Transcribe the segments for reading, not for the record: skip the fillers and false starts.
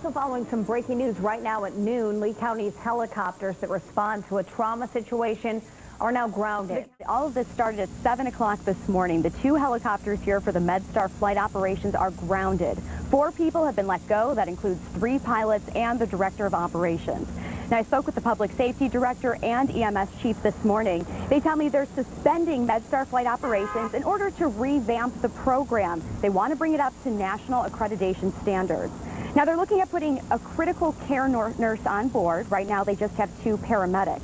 So following some breaking news right now at noon, Lee County's helicopters that respond to a trauma situation are now grounded. All of this started at 7 o'clock this morning. The 2 helicopters here for the Medstar flight operations are grounded. 4 people have been let go. That includes 3 pilots and the director of operations. Now, I spoke with the public safety director and EMS chief this morning. They tell me they're suspending Medstar flight operations in order to revamp the program. They want to bring it up to national accreditation standards. Now, they're looking at putting a critical care nurse on board. Right now, they just have 2 paramedics.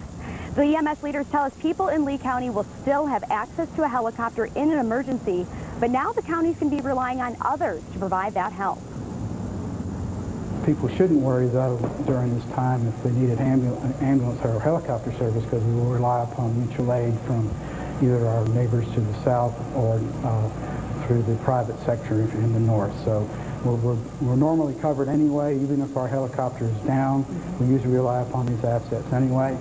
The EMS leaders tell us people in Lee County will still have access to a helicopter in an emergency, but now the counties can be relying on others to provide that help. People shouldn't worry, though, during this time if they needed ambulance or helicopter service, because we will rely upon mutual aid from either our neighbors to the south or through the private sector in the north. So we're normally covered anyway, even if our helicopter is down. We usually rely upon these assets anyway.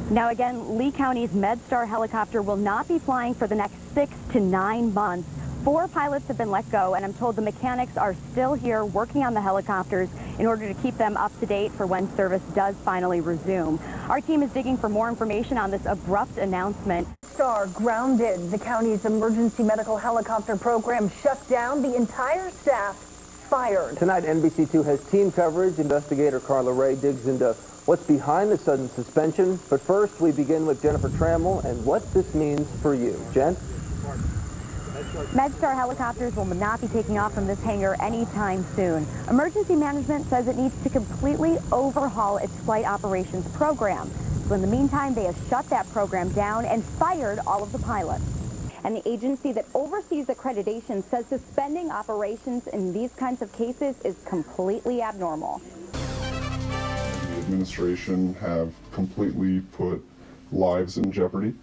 Now again, Lee County's Medstar helicopter will not be flying for the next 6 to 9 months. 4 pilots have been let go, and I'm told the mechanics are still here working on the helicopters in order to keep them up to date for when service does finally resume. Our team is digging for more information on this abrupt announcement. Medstar grounded. The county's emergency medical helicopter program shut down. The entire staff fired. Tonight, NBC2 has team coverage. Investigator Carla Ray digs into what's behind the sudden suspension. But first, we begin with Jennifer Trammell and what this means for you. Jen? Medstar helicopters will not be taking off from this hangar anytime soon. Emergency management says it needs to completely overhaul its flight operations program. So in the meantime, they have shut that program down and fired all of the pilots. And the agency that oversees accreditation says suspending operations in these kinds of cases is completely abnormal. The administration have completely put lives in jeopardy.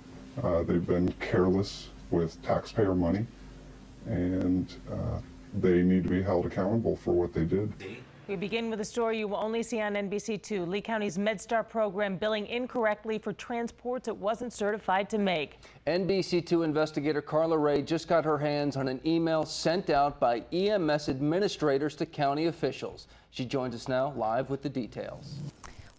They've been careless with taxpayer money, and they need to be held accountable for what they did. We begin with a story you will only see on NBC2. Lee County's Medstar program billing incorrectly for transports it wasn't certified to make. NBC2 investigator Carla Ray just got her hands on an email sent out by EMS administrators to county officials. She joins us now live with the details.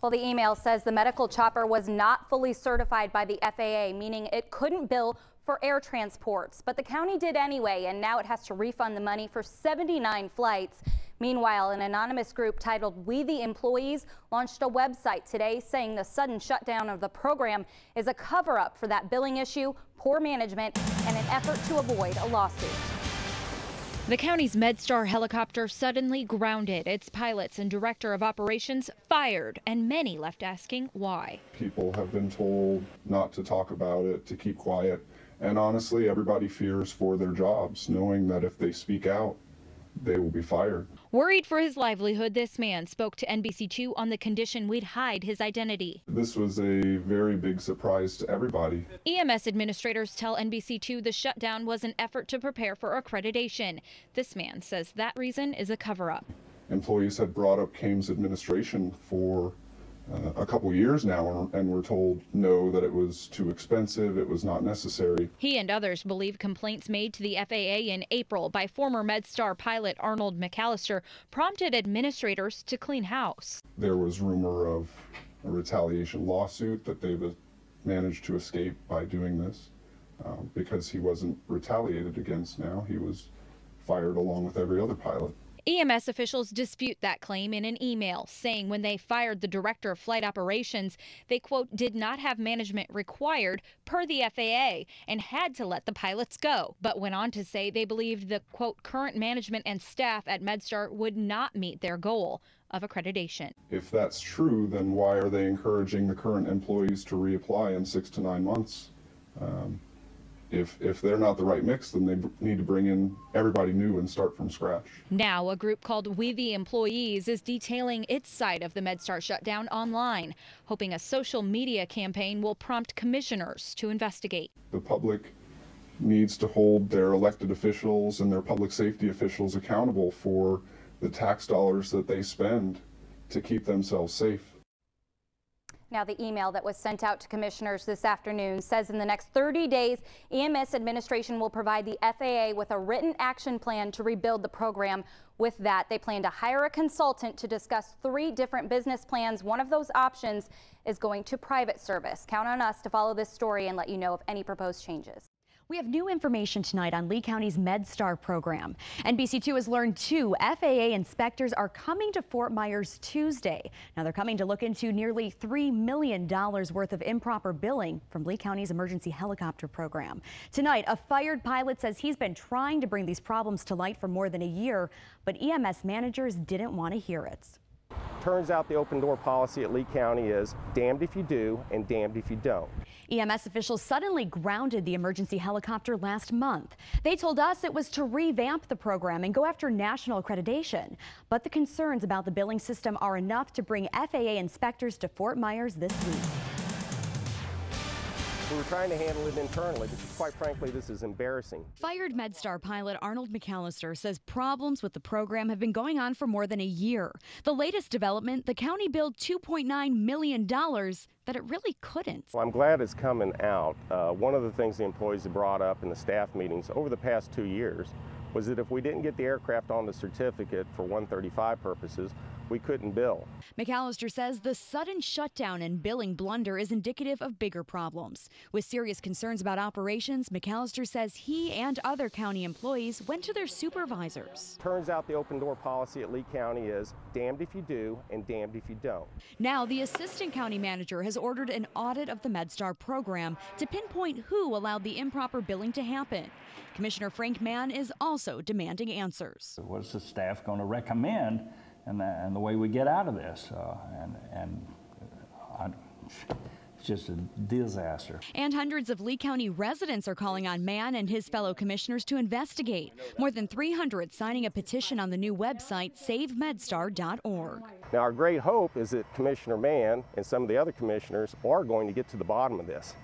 Well, the email says the medical chopper was not fully certified by the FAA, meaning it couldn't bill for air transports, but the county did anyway, and now it has to refund the money for 79 flights. Meanwhile, an anonymous group titled We the Employees launched a website today saying the sudden shutdown of the program is a cover-up for that billing issue, poor management, and an effort to avoid a lawsuit. The county's Medstar helicopter suddenly grounded, its pilots and director of operations fired, and many left asking why. People have been told not to talk about it, to keep quiet, and honestly, everybody fears for their jobs, knowing that if they speak out, they will be fired. Worried for his livelihood, this man spoke to NBC2 on the condition we'd hide his identity. This was a very big surprise to everybody. EMS administrators tell NBC2 the shutdown was an effort to prepare for accreditation. This man says that reason is a cover-up. Employees had brought up CAMES administration for a couple years now, and were told no, that it was too expensive, it was not necessary. He and others believe complaints made to the FAA in April by former Medstar pilot Arnold McAllister prompted administrators to clean house. There was rumor of a retaliation lawsuit that they've managed to escape by doing this because he wasn't retaliated against now. He was fired along with every other pilot. EMS officials dispute that claim in an email, saying when they fired the director of flight operations, they, quote, did not have management required per the FAA and had to let the pilots go, but went on to say they believed the, quote, current management and staff at Medstar would not meet their goal of accreditation. If that's true, then why are they encouraging the current employees to reapply in 6 to 9 months? If they're not the right mix, then they need to bring in everybody new and start from scratch. Now, a group called We the Employees is detailing its side of the Medstar shutdown online, hoping a social media campaign will prompt commissioners to investigate. The public needs to hold their elected officials and their public safety officials accountable for the tax dollars that they spend to keep themselves safe. Now, the email that was sent out to commissioners this afternoon says in the next 30 days, EMS administration will provide the FAA with a written action plan to rebuild the program. With that, they plan to hire a consultant to discuss 3 different business plans. One of those options is going to private service. Count on us to follow this story and let you know of any proposed changes. We have new information tonight on Lee County's Medstar program. NBC2 has learned 2 FAA inspectors are coming to Fort Myers Tuesday. Now they're coming to look into nearly $3 million worth of improper billing from Lee County's emergency helicopter program. Tonight, a fired pilot says he's been trying to bring these problems to light for more than a year, but EMS managers didn't want to hear it. Turns out the open door policy at Lee County is damned if you do and damned if you don't. EMS officials suddenly grounded the emergency helicopter last month. They told us it was to revamp the program and go after national accreditation. But the concerns about the billing system are enough to bring FAA inspectors to Fort Myers this week. We were trying to handle it internally because, quite frankly, this is embarrassing. Fired Medstar pilot Arnold McAllister says problems with the program have been going on for more than a year. The latest development, the county billed $2.9 million that it really couldn't. Well, I'm glad it's coming out. One of the things the employees have brought up in the staff meetings over the past 2 years was that if we didn't get the aircraft on the certificate for 135 purposes, we couldn't bill. McAllister says the sudden shutdown and billing blunder is indicative of bigger problems. With serious concerns about operations, McAllister says he and other county employees went to their supervisors. Turns out the open door policy at Lee County is damned if you do and damned if you don't. Now the assistant county manager has ordered an audit of the Medstar program to pinpoint who allowed the improper billing to happen. Commissioner Frank Mann is also demanding answers. What's the staff going to recommend and the way we get out of this? It's just a disaster. And hundreds of Lee County residents are calling on Mann and his fellow commissioners to investigate. More than 300 signing a petition on the new website, SaveMedstar.org. Now, our great hope is that Commissioner Mann and some of the other commissioners are going to get to the bottom of this.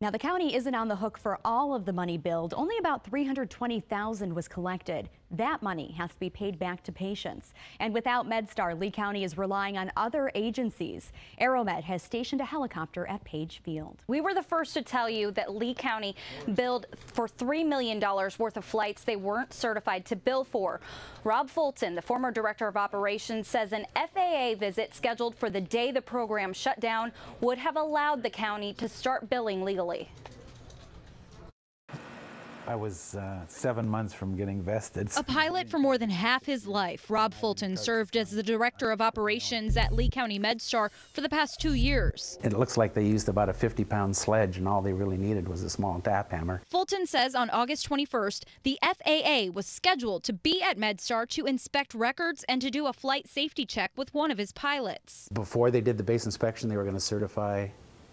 Now, the county isn't on the hook for all of the money billed. Only about $320,000 was collected. That money has to be paid back to patients. And without Medstar, Lee County is relying on other agencies. AeroMed has stationed a helicopter at Page Field. We were the first to tell you that Lee County billed for $3 million worth of flights they weren't certified to bill for. Rob Fulton, the former director of operations, says an FAA visit scheduled for the day the program shut down would have allowed the county to start billing legally. I was 7 months from getting vested. A pilot for more than half his life, Rob Fulton served as the director of operations at Lee County Medstar for the past 2 years. It looks like they used about a 50-pound sledge, and all they really needed was a small tap hammer. Fulton says on August 21st, the FAA was scheduled to be at Medstar to inspect records and to do a flight safety check with one of his pilots. Before they did the base inspection, they were going to certify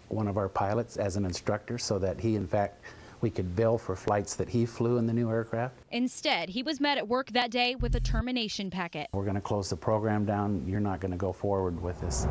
one of our pilots as an instructor so that he, in fact, we could bill for flights that he flew in the new aircraft. Instead, he was met at work that day with a termination packet. We're going to close the program down. You're not going to go forward with this.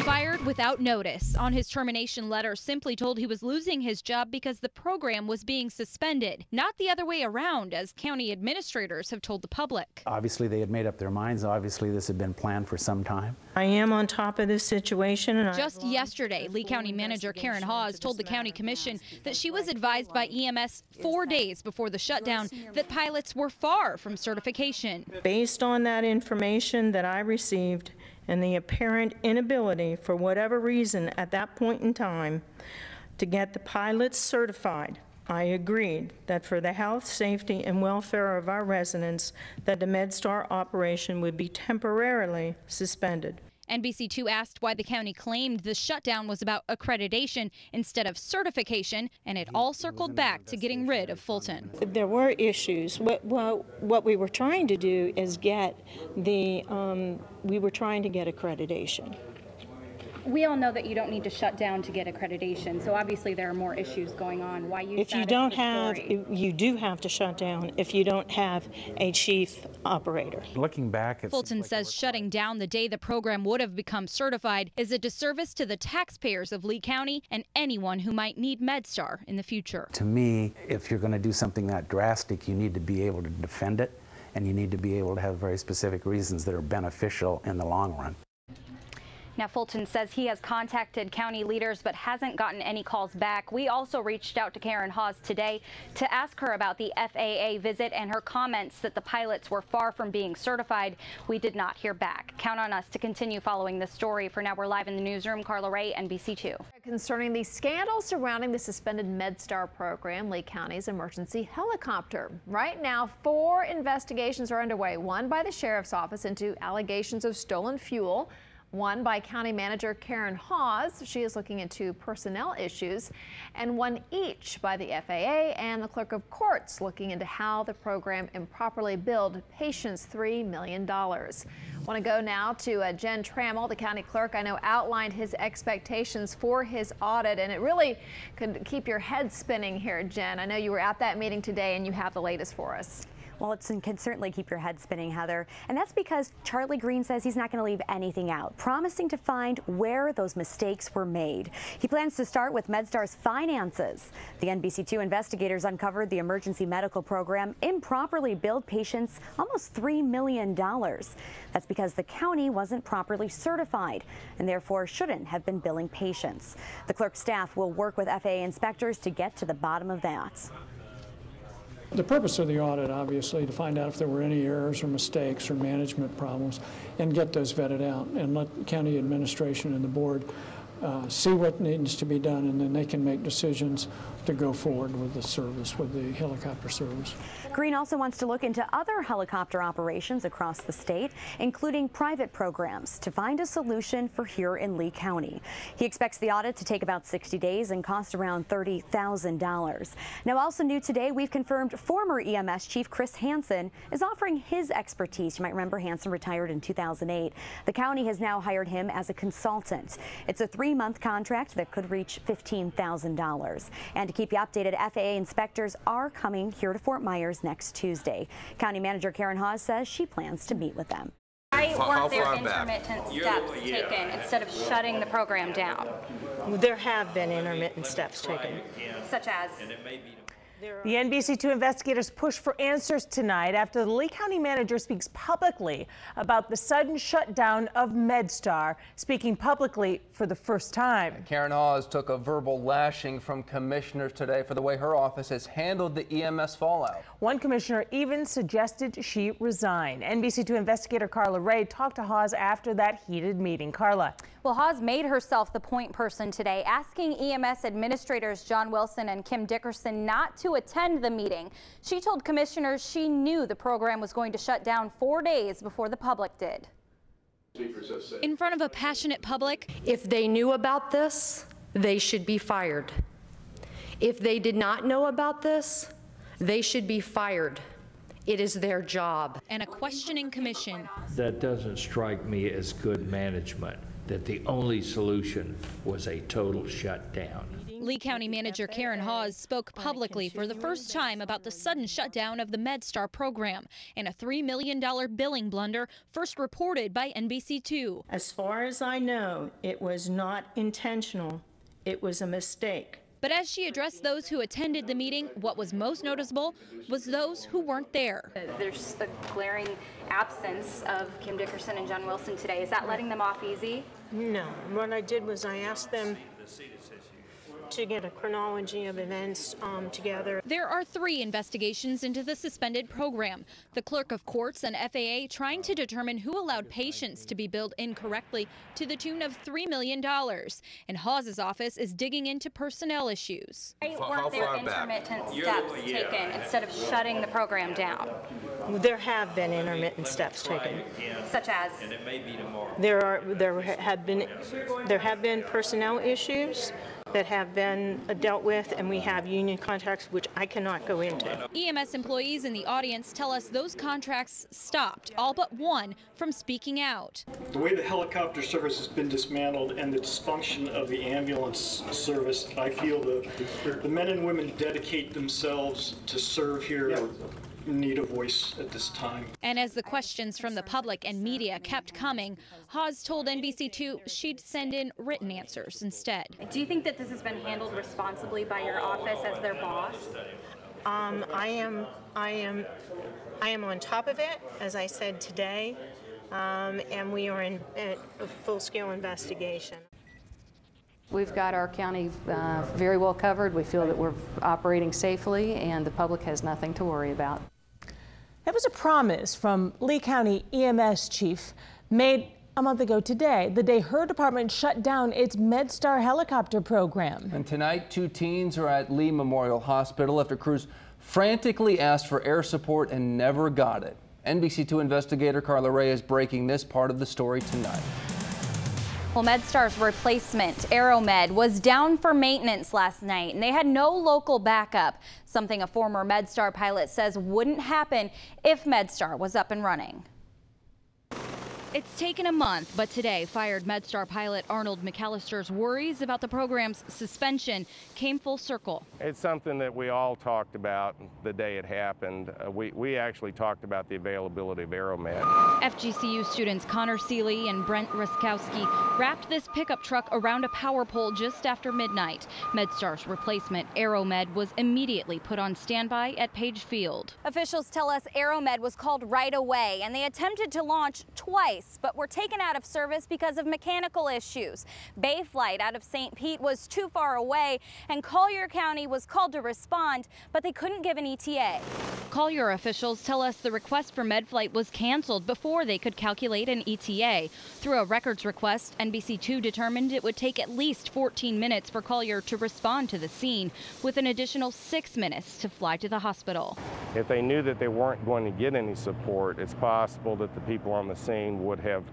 Fired without notice. On his termination letter, simply told he was losing his job because the program was being suspended, not the other way around, as county administrators have told the public. Obviously, they had made up their minds. Obviously, this had been planned for some time. I am on top of this situation. And just yesterday, Lee County Manager Karen Hawes told the County Commission that she was advised by EMS 4 days before the shutdown that pilots were far from certification. Based on that information that I received and the apparent inability, for whatever reason at that point in time, to get the pilots certified, I agreed that for the health, safety, and welfare of our residents, that the Medstar operation would be temporarily suspended. NBC2 asked why the county claimed the shutdown was about accreditation instead of certification, and it all circled back to getting rid of Fulton. There were issues. What we were trying to do is get we were trying to get accreditation. We all know that you don't need to shut down to get accreditation, so obviously there are more issues going on. Why use if you don't have, you do have to shut down if you don't have a chief operator. Looking back, Fulton says shutting down the day the program would have become certified is a disservice to the taxpayers of Lee County and anyone who might need Medstar in the future. To me, if you're going to do something that drastic, you need to be able to defend it, and you need to be able to have very specific reasons that are beneficial in the long run. Now, Fulton says he has contacted county leaders but hasn't gotten any calls back. We also reached out to Karen Hawes today to ask her about the FAA visit and her comments that the pilots were far from being certified. We did not hear back. Count on us to continue following this story. For now, we're live in the newsroom. Carla Ray, NBC2. Concerning the scandal surrounding the suspended Medstar program, Lee County's emergency helicopter. Right now, 4 investigations are underway. One by the sheriff's office into allegations of stolen fuel. One by County Manager Karen Hawes. She is looking into personnel issues. And one each by the FAA and the Clerk of Courts, looking into how the program improperly billed patients $3 million. Want to go now to Jen Trammell, the county clerk. I know outlined his expectations for his audit, and it really could keep your head spinning here, Jen. I know you were at that meeting today and you have the latest for us. Well, it can certainly keep your head spinning, Heather. And that's because Charlie Green says he's not going to leave anything out, promising to find where those mistakes were made. He plans to start with Medstar's finances. The NBC2 investigators uncovered the emergency medical program improperly billed patients almost $3 million. That's because the county wasn't properly certified and therefore shouldn't have been billing patients. The clerk's staff will work with FAA inspectors to get to the bottom of that. The purpose of the audit, obviously, to find out if there were any errors or mistakes or management problems and get those vetted out and let county administration and the board see what needs to be done, and then they can make decisions to go forward with the service, with the helicopter service. Green also wants to look into other helicopter operations across the state, including private programs, to find a solution for here in Lee County. He expects the audit to take about 60 days and cost around $30,000. Now, also new today, we've confirmed former EMS Chief Chris Hansen is offering his expertise. You might remember Hansen retired in 2008. The county has now hired him as a consultant. It's a 3-month contract that could reach $15,000. And to keep you updated, FAA inspectors are coming here to Fort Myers next Tuesday. County Manager Karen Hawes says she plans to meet with them. Why weren't there intermittent steps taken instead of shutting the program down? There have been intermittent steps taken. Such as? The NBC2 investigators push for answers tonight after the Lee County manager speaks publicly about the sudden shutdown of Medstar, speaking publicly for the first time. Karen Hawes took a verbal lashing from commissioners today for the way her office has handled the EMS fallout. One commissioner even suggested she resign. NBC2 investigator Carla Ray talked to Hawes after that heated meeting. Carla. Well, Hawes made herself the point person today, asking EMS administrators John Wilson and Kim Dickerson not to attend the meeting. She told commissioners she knew the program was going to shut down 4 days before the public did. In front of a passionate public, if they knew about this, they should be fired. If they did not know about this, they should be fired. It is their job. And a questioning commission. That doesn't strike me as good management, that the only solution was a total shutdown. Lee County Manager Karen Hawes spoke publicly for the first time about the sudden shutdown of the Medstar program and a $3 million billing blunder first reported by NBC2. As far as I know, it was not intentional. It was a mistake. But as she addressed those who attended the meeting, what was most noticeable was those who weren't there. There's a glaring absence of Kim Dickerson and John Wilson today. Is that letting them off easy? No. What I did was I asked them to get a chronology of events together. There are 3 investigations into the suspended program. The Clerk of Courts and FAA trying to determine who allowed patients to be billed incorrectly to the tune of $3 million. And Hawes' office is digging into personnel issues. Why weren't there intermittent steps taken instead of shutting the program down? There have been intermittent steps taken. Such as? There have been personnel issues that have been dealt with, and we have union contracts which I cannot go into. EMS employees in the audience tell us those contracts stopped, all but one, from speaking out. The way the helicopter service has been dismantled and the dysfunction of the ambulance service, I feel the men and women dedicate themselves to serve here need a voice at this time. And as the questions from the public and media kept coming, Hawes told NBC2 she'd send in written answers instead. Do you think that this has been handled responsibly by your office as their boss? I am on top of it, as I said today. and we are in a full-scale investigation. We've got our county very well covered. We feel that we're operating safely, and the public has nothing to worry about. That was a promise from Lee County EMS chief made a month ago today, the day her department shut down its Medstar helicopter program. And tonight, 2 teens are at Lee Memorial Hospital after crews frantically asked for air support and never got it. NBC2 investigator Carla Ray is breaking this part of the story tonight. Well, Medstar's replacement, AeroMed, was down for maintenance last night, and they had no local backup, something a former Medstar pilot says wouldn't happen if Medstar was up and running. It's taken a month, but today, fired Medstar pilot Arnold McAllister's worries about the program's suspension came full circle. It's something that we all talked about the day it happened. We actually talked about the availability of AeroMed. FGCU students Connor Seeley and Brent Ruskowski wrapped this pickup truck around a power pole just after midnight. Medstar's replacement, AeroMed, was immediately put on standby at Page Field. Officials tell us AeroMed was called right away, and they attempted to launch twice, but were taken out of service because of mechanical issues. Bay Flight out of St. Pete was too far away, and Collier County was called to respond, but they couldn't give an ETA. Collier officials tell us the request for MedFlight was canceled before they could calculate an ETA. Through a records request, NBC2 determined it would take at least 14 minutes for Collier to respond to the scene, with an additional 6 minutes to fly to the hospital. If they knew that they weren't going to get any support, it's possible that the people on the scene would have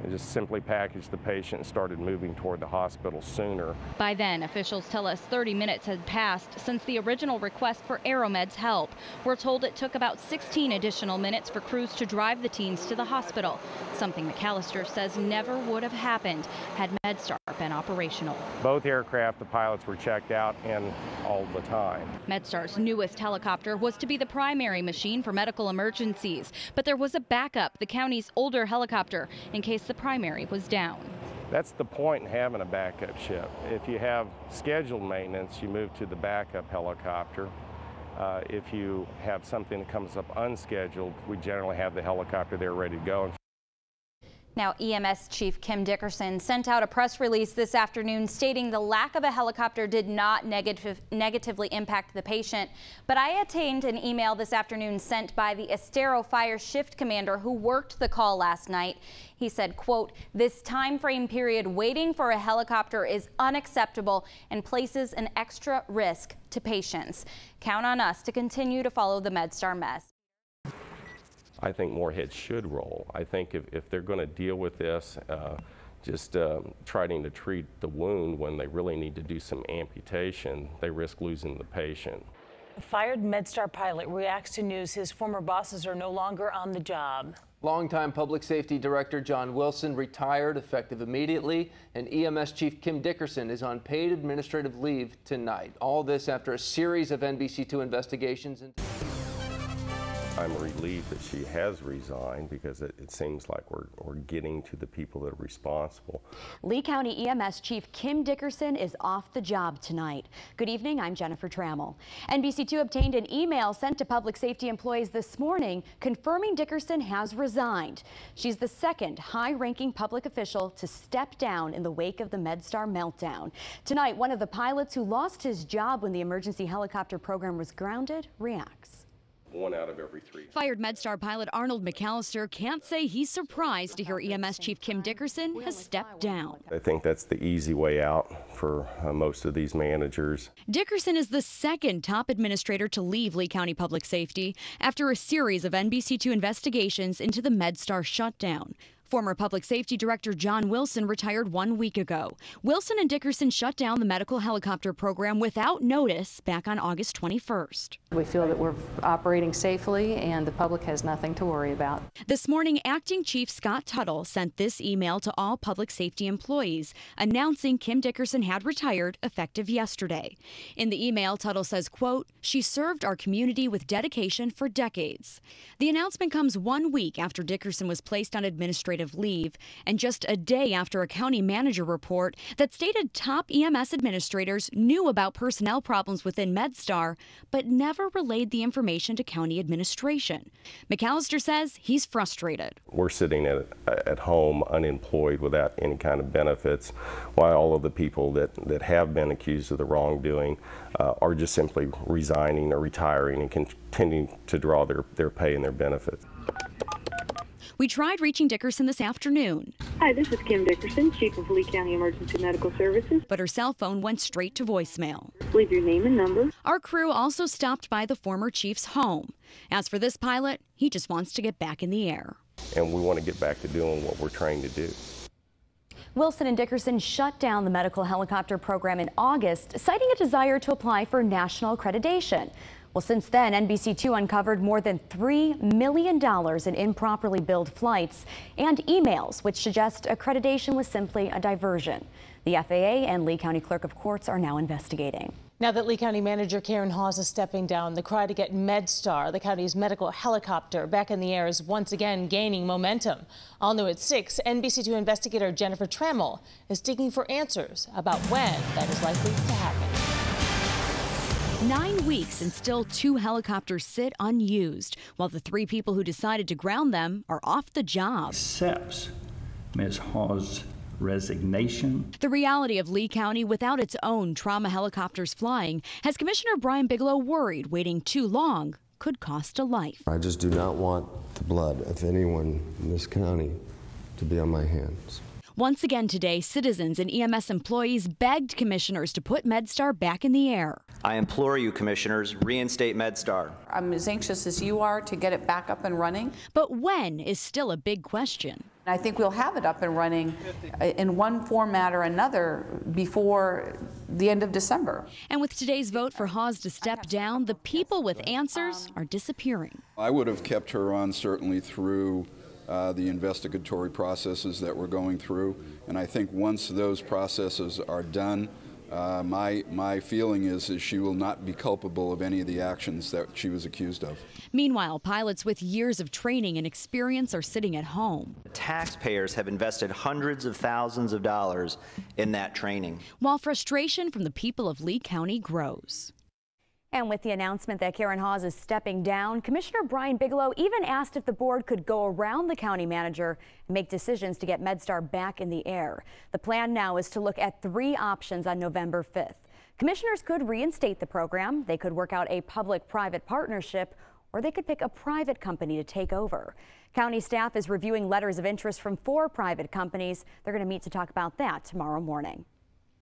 just simply packaged the patient and started moving toward the hospital sooner. By then, officials tell us 30 minutes had passed since the original request for AeroMed's help. We're told it took about 16 additional minutes for crews to drive the teens to the hospital, something McAllister says never would have happened had Medstar been operational. Both aircraft, the pilots were checked out and all the time. Medstar's newest helicopter was to be the primary machine for medical emergencies, but there was a backup, the county's older helicopter, in case the primary was down. That's the point in having a backup ship. If you have scheduled maintenance, you move to the backup helicopter. If you have something that comes up unscheduled, we generally have the helicopter there ready to go. Now, EMS Chief Kim Dickerson sent out a press release this afternoon stating the lack of a helicopter did not negatively impact the patient. But I obtained an email this afternoon sent by the Estero Fire Shift Commander who worked the call last night. He said, quote, "This time frame period waiting for a helicopter is unacceptable and places an extra risk to patients. Count on us to continue to follow the Medstar mess." I think more heads should roll. I think if they're going to deal with this, just trying to treat the wound when they really need to do some amputation, they risk losing the patient. A fired Medstar pilot reacts to news his former bosses are no longer on the job. Longtime Public Safety Director John Wilson retired effective immediately, and EMS Chief Kim Dickerson is on paid administrative leave tonight. All this after a series of NBC2 investigations. I'm relieved that she has resigned because it seems like we're getting to the people that are responsible. Lee County EMS Chief Kim Dickerson is off the job tonight. Good evening, I'm Jennifer Trammell. NBC2 obtained an email sent to public safety employees this morning confirming Dickerson has resigned. She's the second high-ranking public official to step down in the wake of the Medstar meltdown. Tonight, one of the pilots who lost his job when the emergency helicopter program was grounded reacts. 1 out of every 3. Fired Medstar pilot Arnold McAllister can't say he's surprised to hear EMS Chief Kim Dickerson has stepped down. I think that's the easy way out for most of these managers. Dickerson is the second top administrator to leave Lee County Public Safety after a series of NBC2 investigations into the Medstar shutdown. Former Public Safety Director John Wilson retired 1 week ago. Wilson and Dickerson shut down the medical helicopter program without notice back on August 21st. We feel that we're operating safely and the public has nothing to worry about. This morning, Acting Chief Scott Tuttle sent this email to all public safety employees announcing Kim Dickerson had retired effective yesterday. In the email, Tuttle says, quote, "She served our community with dedication for decades." The announcement comes 1 week after Dickerson was placed on administrative administrative leave, and just a day after a county manager report that stated top EMS administrators knew about personnel problems within Medstar, but never relayed the information to county administration. McAllister says he's frustrated. We're sitting at home unemployed without any kind of benefits, while all of the people that have been accused of the wrongdoing are just simply resigning or retiring and continuing to draw their pay and their benefits. We tried reaching Dickerson this afternoon. Hi, this is Kim Dickerson, Chief of Lee County Emergency Medical Services. But her cell phone went straight to voicemail. Leave your name and number. Our crew also stopped by the former chief's home. As for this pilot, he just wants to get back in the air. And we want to get back to doing what we're trained to do. Wilson and Dickerson shut down the medical helicopter program in August, citing a desire to apply for national accreditation. Well, since then, NBC2 uncovered more than $3 million in improperly billed flights and emails, which suggest accreditation was simply a diversion. The FAA and Lee County Clerk of Courts are now investigating. Now that Lee County Manager Karen Hawes is stepping down, the cry to get Medstar, the county's medical helicopter, back in the air is once again gaining momentum. All new at 6, NBC2 investigator Jennifer Trammell is digging for answers about when that is likely to happen. 9 weeks and still 2 helicopters sit unused, while the 3 people who decided to ground them are off the job. Accepts Ms. Hawes' resignation. The reality of Lee County without its own trauma helicopters flying has Commissioner Brian Bigelow worried waiting too long could cost a life. I just do not want the blood of anyone in this county to be on my hands. Once again today, citizens and EMS employees begged commissioners to put Medstar back in the air. I implore you, commissioners, reinstate Medstar. I'm as anxious as you are to get it back up and running. But when is still a big question. I think we'll have it up and running in one format or another before the end of December. And with today's vote for Hawes to step down, the people with answers are disappearing. I would have kept her on certainly through the investigatory processes that we're going through, and I think once those processes are done, my feeling is she will not be culpable of any of the actions that she was accused of. Meanwhile, pilots with years of training and experience are sitting at home. Taxpayers have invested hundreds of thousands of dollars in that training. While frustration from the people of Lee County grows. And with the announcement that Karen Hawes is stepping down, Commissioner Brian Bigelow even asked if the board could go around the county manager and make decisions to get Medstar back in the air. The plan now is to look at 3 options on November 5th. Commissioners could reinstate the program, they could work out a public-private partnership, or they could pick a private company to take over. County staff is reviewing letters of interest from 4 private companies. They're going to meet to talk about that tomorrow morning.